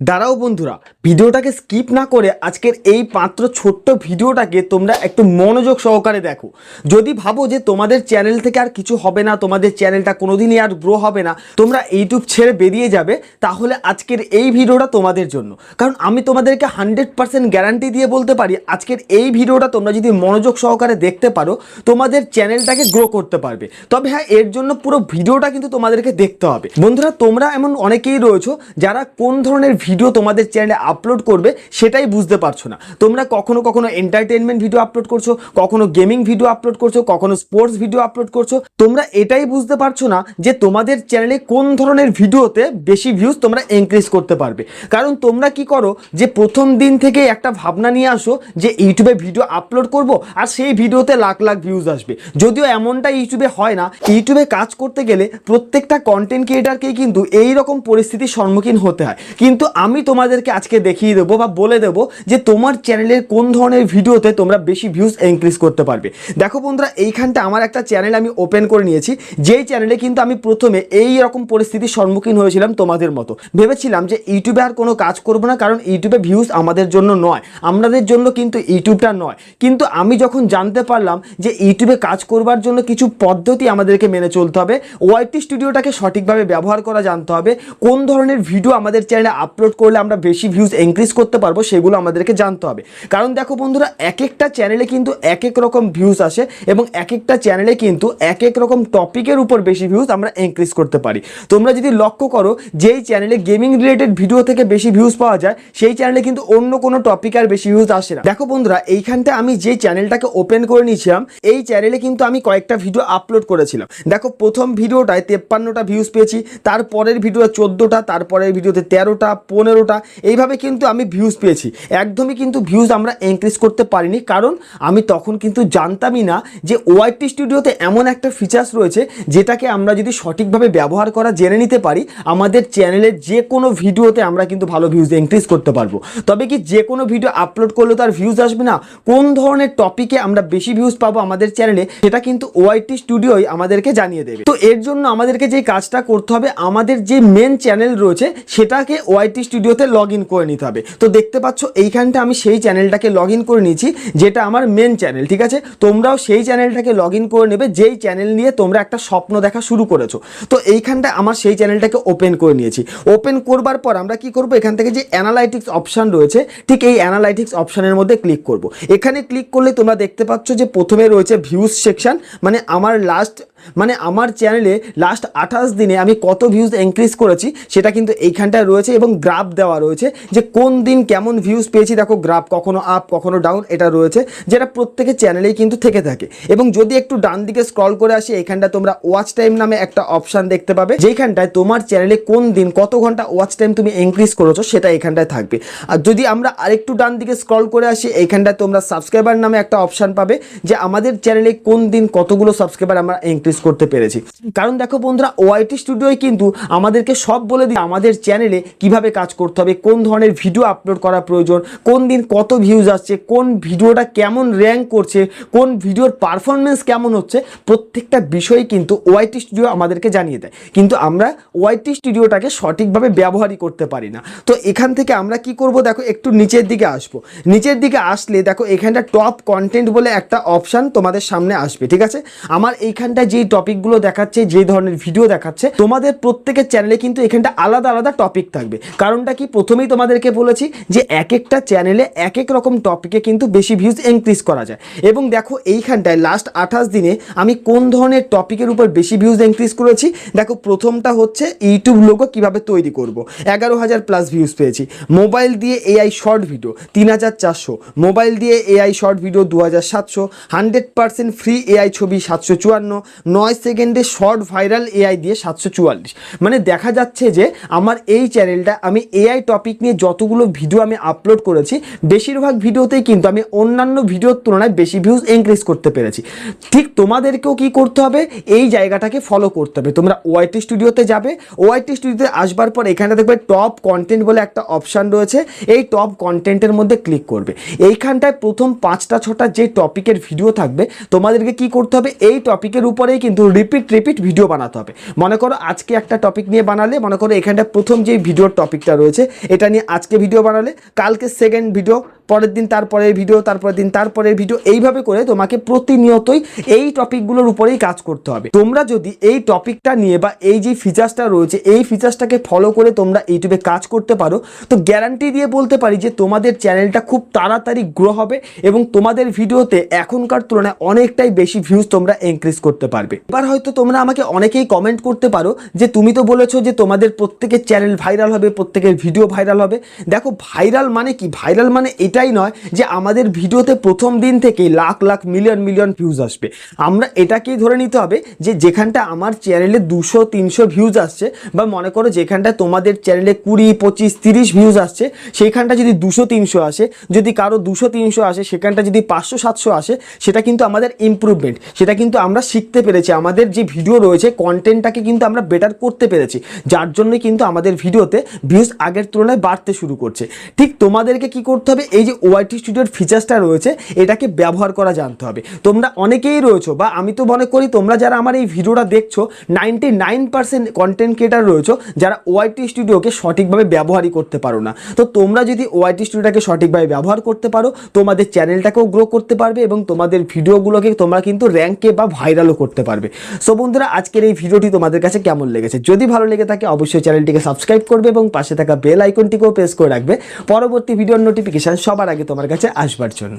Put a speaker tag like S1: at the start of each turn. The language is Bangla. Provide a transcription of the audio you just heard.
S1: দাঁড়াও বন্ধুরা, ভিডিওটাকে স্কিপ না করে আজকের এই মাত্র ছোট্ট ভিডিওটাকে তোমরা একটু মনোযোগ সহকারে দেখো। যদি ভাবো যে তোমাদের চ্যানেল থেকে আর কিছু হবে না, তোমাদের চ্যানেলটা কোনোদিনই আর গ্রো হবে না, তোমরা ইউটিউব ছেড়ে বেরিয়ে যাবে, তাহলে আজকের এই ভিডিওটা তোমাদের জন্য। কারণ আমি তোমাদেরকে 100% গ্যারান্টি দিয়ে বলতে পারি, আজকের এই ভিডিওটা তোমরা যদি মনোযোগ সহকারে দেখতে পারো, তোমাদের চ্যানেলটাকে গ্রো করতে পারবে। তবে হ্যাঁ, এর জন্য পুরো ভিডিওটা কিন্তু তোমাদেরকে দেখতে হবে। বন্ধুরা, তোমরা এমন অনেকেই রয়েছো যারা কোন ধরনের ভিডিও তোমাদের চ্যানেলে আপলোড করবে সেটাই বুঝতে পারছো না। তোমরা কখনো কখনো এন্টারটেনমেন্ট ভিডিও আপলোড করছো, কখনো গেমিং ভিডিও আপলোড করছো, কখনো স্পোর্টস ভিডিও আপলোড করছো। তোমরা এটাই বুঝতে পারছো না যে তোমাদের চ্যানেলে কোন ধরনের ভিডিওতে বেশি ভিউজ তোমরা ইনক্রিজ করতে পারবে। কারণ তোমরা কি করো যে প্রথম দিন থেকে একটা ভাবনা নিয়ে আসো যে ইউটিউবে ভিডিও আপলোড করব আর সেই ভিডিওতে লাখ লাখ ভিউজ আসবে। যদিও এমনটা ইউটিউবে হয় না। ইউটিউবে কাজ করতে গেলে প্রত্যেকটা কন্টেন্ট ক্রিয়েটারকেই কিন্তু এই রকম পরিস্থিতির সম্মুখীন হতে হয়। কিন্তু আমি তোমাদেরকে আজকে দেখিয়ে দেবো বা বলে দেবো যে তোমার চ্যানেলের কোন ধরনের ভিডিওতে তোমরা বেশি ভিউজ ইনক্রিজ করতে পারবে। দেখো বন্ধুরা, এইখানটা আমার একটা চ্যানেল আমি ওপেন করে নিয়েছি, যেই চ্যানেলে কিন্তু আমি প্রথমে এই রকম পরিস্থিতির সম্মুখীন হয়েছিলাম তোমাদের মতো। ভেবেছিলাম যে ইউটিউবে আর কোনো কাজ করবো না, কারণ ইউটিউবে ভিউজ আমাদের জন্য নয়, আমাদের জন্য কিন্তু ইউটিউবটা নয়। কিন্তু আমি যখন জানতে পারলাম যে ইউটিউবে কাজ করবার জন্য কিছু পদ্ধতি আমাদেরকে মেনে চলতে হবে, ওয়াইটি স্টুডিওটাকে সঠিকভাবে ব্যবহার করা জানতে হবে, কোন ধরনের ভিডিও আমাদের চ্যানেলে আপলোড করলে আমরা বেশি ভিউজ ইনক্রিজ করতে পারবো সেগুলো আমাদেরকে জানতে হবে। কারণ দেখো বন্ধুরা, এক একটা চ্যানেলে কিন্তু এক এক রকম ভিউজ আসে এবং এক একটা চ্যানেলে কিন্তু এক এক রকম টপিকের উপর বেশি ভিউজ আমরা ইনক্রিজ করতে পারি। তোমরা যদি লক্ষ্য করো, যেই চ্যানেলে গেমিং রিলেটেড ভিডিও থেকে বেশি ভিউজ পাওয়া যায় সেই চ্যানেলে কিন্তু অন্য কোনো টপিক আর বেশি ভিউজ আসে না। দেখো বন্ধুরা, এইখানটা আমি যে চ্যানেলটাকে ওপেন করে নিয়েছিলাম, এই চ্যানেলে কিন্তু আমি কয়েকটা ভিডিও আপলোড করেছিলাম। দেখো, প্রথম ভিডিওটায় 53টা ভিউজ পেয়েছি, তারপরের ভিডিও 14টা, তারপরের ভিডিওতে 13টা, 15টা, এইভাবে কিন্তু আমি ভিউজ পেয়েছি। একদমই কিন্তু ভিউজ আমরা ইনক্রিজ করতে পারিনি, কারণ আমি তখন কিন্তু জানতামই না যে ওয়াইটি স্টুডিওতে এমন একটা ফিচার্স রয়েছে যেটাকে আমরা যদি সঠিকভাবে ব্যবহার করা জেনে নিতে পারি, আমাদের চ্যানেলের যে কোনো ভিডিওতে আমরা কিন্তু ভালো ভিউজ ইনক্রিজ করতে পারবো। তবে কি যে কোনো ভিডিও আপলোড করলে তার ভিউজ আসবে না? কোন ধরনের টপিকে আমরা বেশি ভিউজ পাবো আমাদের চ্যানেলে, সেটা কিন্তু ওয়াইটি স্টুডিওই আমাদেরকে জানিয়ে দেবে। তো এর জন্য আমাদেরকে যে কাজটা করতে হবে, আমাদের যে মেন চ্যানেল রয়েছে সেটাকে ওয়াইটি স্টুডিওতে লগ ইন করে নিতে হবে। তো দেখতে পাচ্ছ এইখানটা আমি সেই চ্যানেলটাকে লগ ইন করে নিয়েছি, যেটা আমার মেন চ্যানেল। ঠিক আছে, তোমরাও সেই চ্যানেলটাকে লগ ইন করে নেবে যেই চ্যানেল নিয়ে তোমরা একটা স্বপ্ন দেখা শুরু করেছো। তো এইখানটা আমার সেই চ্যানেলটাকে ওপেন করে নিয়েছি। ওপেন করবার পর আমরা কি করব, এখান থেকে যে অ্যানালাইটিক্স অপশান রয়েছে, ঠিক এই অ্যানালাইটিক্স অপশানের মধ্যে ক্লিক করব। এখানে ক্লিক করলে তোমরা দেখতে পাচ্ছ যে প্রথমে রয়েছে ভিউজ সেকশন, মানে আমার চ্যানেলে লাস্ট 28 দিনে আমি কত ভিউজ ইনক্রিজ করেছি সেটা কিন্তু এইখানটায় রয়েছে এবং গ্রাফ দেওয়া রয়েছে যে কোন দিন কেমন ভিউজ পেয়েছি। দেখো, গ্রাফ কখনো আপ কখনো ডাউন এটা রয়েছে, যেটা প্রত্যেকের চ্যানেলেই কিন্তু থেকে থাকে। এবং যদি একটু ডান দিকে স্ক্রল করে আসি, এইখানটা তোমরা ওয়াচ টাইম নামে একটা অপশান দেখতে পাবে, যেখানটায় তোমার চ্যানেলে কোন দিন কত ঘন্টা ওয়াচ টাইম তুমি ইনক্রিজ করেছো সেটা এখানটায় থাকবে। আর যদি আমরা আরেকটু ডান দিকে স্ক্রল করে আসি, এইখানটায় তোমরা সাবস্ক্রাইবার নামে একটা অপশান পাবে, যে আমাদের চ্যানেলে কোন দিন কতগুলো সাবস্ক্রাইবার আমরা ইনক্রিজ করতে পেরেছি। কারণ দেখো বন্ধুরা, ওয়াইটি স্টুডিওই কিন্তু আমাদেরকে সব বলে দিই আমাদের চ্যানেলে কিভাবে কাজ করতে হবে, কোন ধরনের ভিডিও আপলোড করা প্রয়োজন, কোন দিন কত ভিউজ আসছে, কোন ভিডিওটা কেমন র্যাঙ্ক করছে, কোন ভিডিওর পারফরমেন্স কেমন হচ্ছে, প্রত্যেকটা বিষয় কিন্তু ওয়াইটি স্টুডিও আমাদেরকে জানিয়ে দেয়। কিন্তু আমরা ওয়াইটি স্টুডিওটাকে সঠিকভাবে ব্যবহারই করতে পারি না। তো এখান থেকে আমরা কি করব, দেখো একটু নিচের দিকে আসবো। নিচের দিকে আসলে দেখো এখানটা টপ কন্টেন্ট বলে একটা অপশান তোমাদের সামনে আসবে। ঠিক আছে, আমার এইখানটা যেই টপিকগুলো দেখাচ্ছে, যে ধরনের ভিডিও দেখাচ্ছে, তোমাদের প্রত্যেকের চ্যানেলে কিন্তু এখানটা আলাদা আলাদা টপিক থাকবে। কারণটা কি, প্রথমেই তোমাদেরকে বলেছি যে এক একটা চ্যানেলে এক এক রকম টপিকে কিন্তু বেশি ভিউজ ইনক্রিজ করা যায়। এবং দেখো এইখানটায় লাস্ট 28 দিনে আমি কোন ধরনের টপিকের উপর বেশি ভিউজ ইনক্রিজ করেছি। দেখো, প্রথমটা হচ্ছে ইউটিউব লোগো কিভাবে তৈরি করব, 11,000 প্লাস ভিউজ পেয়েছি। মোবাইল দিয়ে এআই শর্ট ভিডিও 3,400, মোবাইল দিয়ে AI short video 2,700, 100% free AI ছবি 754, 9 সেকেন্ডে শর্ট ভাইরাল এআই দিয়ে 744। মানে দেখা যাচ্ছে যে আমার এই চ্যানেলটা, আমি এআই টপিক নিয়ে যতগুলো ভিডিও আমি আপলোড করেছি, বেশিরভাগ ভিডিওতেই কিন্তু আমি অন্যান্য ভিডিওর তুলনায় বেশি ভিউজ ইনক্রিজ করতে পেরেছি। ঠিক তোমাদেরকেও কি করতে হবে, এই জায়গাটাকে ফলো করতে হবে। তোমরা ওয়াইটি স্টুডিওতে যাবে, ওয়াইটি স্টুডিওতে আসবার পর এখানে দেখবে টপ কন্টেন্ট বলে একটা অপশান রয়েছে, এই টপ কন্টেন্টের মধ্যে ক্লিক করবে। এইখানটায় প্রথম 5টা 6টা যে টপিকের ভিডিও থাকবে, তোমাদেরকে কি করতে হবে, এই টপিকের উপরেই তোমাকে কিন্তু রিপিট ভিডিও বানাতে হবে। মনে করো আজকে একটা টপিক নিয়ে বানালে, মনে করো এখানটা প্রথম যে ভিডিওর টপিকটা রয়েছে এটা নিয়ে আজকে ভিডিও বানালে, কালকে সেকেন্ড ভিডিও, পরের দিন তারপরের ভিডিও, তারপরের দিন তারপরের ভিডিও, এইভাবে করে তোমাকে প্রতিনিয়তই এই টপিকগুলোর উপরেই কাজ করতে হবে। তোমরা যদি এই টপিকটা নিয়ে বা এই যে ফিচার্সটা রয়েছে এই ফিচার্সটাকে ফলো করে তোমরা ইউটিউবে কাজ করতে পারো, তো গ্যারান্টি দিয়ে বলতে পারি যে তোমাদের চ্যানেলটা খুব তাড়াতাড়ি গ্রো হবে এবং তোমাদের ভিডিওতে এখনকার তুলনায় অনেকটাই বেশি ভিউজ তোমরা ইনক্রিজ করতে পারবে। এবার হয়তো তোমরা আমাকে অনেকেই কমেন্ট করতে পারো যে তুমি তো বলেছো যে তোমাদের প্রত্যেকের চ্যানেল ভাইরাল হবে, প্রত্যেকের ভিডিও ভাইরাল হবে। দেখো ভাইরাল মানে কি? ভাইরাল মানে এটাই নয় যে আমাদের ভিডিওতে প্রথম দিন থেকে লাখ লাখ মিলিয়ন ভিউজ আসবে। আমরা এটাকেই ধরে নিতে হবে যে যেখানটা আমার চ্যানেলে 200-300 ভিউজ আসছে, বা মনে করো যেখানটা তোমাদের চ্যানেলে 20-25-30 ভিউজ আসছে, সেইখানটা যদি 200-300 আসে, যদি কারো 200-300 আসে, সেখানটা যদি 500-700 আসে, সেটা কিন্তু আমাদের ইমপ্রুভমেন্ট, সেটা কিন্তু আমরা শিখতে পেরেছি। আমাদের যে ভিডিও রয়েছে কন্টেন্টটাকে কিন্তু আমরা বেটার করতে পেরেছি, যার জন্য কিন্তু আমাদের ভিডিওতে ভিউজ আগের তুলনায় বাড়তে শুরু করছে। ঠিক তোমাদেরকে কি করতে হবে, এই যে ওয়াইটি স্টুডিওর ফিচার্সটা রয়েছে এটাকে ব্যবহার করা জানতে হবে। তোমরা অনেকেই রয়েছো, বা আমি তো মনে করি তোমরা যারা আমার এই ভিডিওটা দেখছো 99% কন্টেন্ট ক্রিয়েটার রয়েছো যারা ওয়াইটি স্টুডিওকে সঠিকভাবে ব্যবহারই করতে পারো না। তো তোমরা যদি ওয়াইটি স্টুডিওটাকে সঠিকভাবে ব্যবহার করতে পারো, তোমাদের চ্যানেলটাকেও গ্রো করতে পারবে এবং তোমাদের ভিডিওগুলোকে তোমরা কিন্তু র্যাঙ্কে বা ভাইরালও করতে পারবে। সো বন্ধুরা, আজকের এই ভিডিওটি তোমাদের কাছে কেমন লেগেছে? যদি ভালো লেগে থাকে অবশ্যই চ্যানেলটিকে সাবস্ক্রাইব করবে এবং পাশে থাকা বেল আইকনটিকেও প্রেস করে রাখবে পরবর্তী ভিডিওর নোটিফিকেশন সবার আগে তোমার কাছে আসবার জন্য।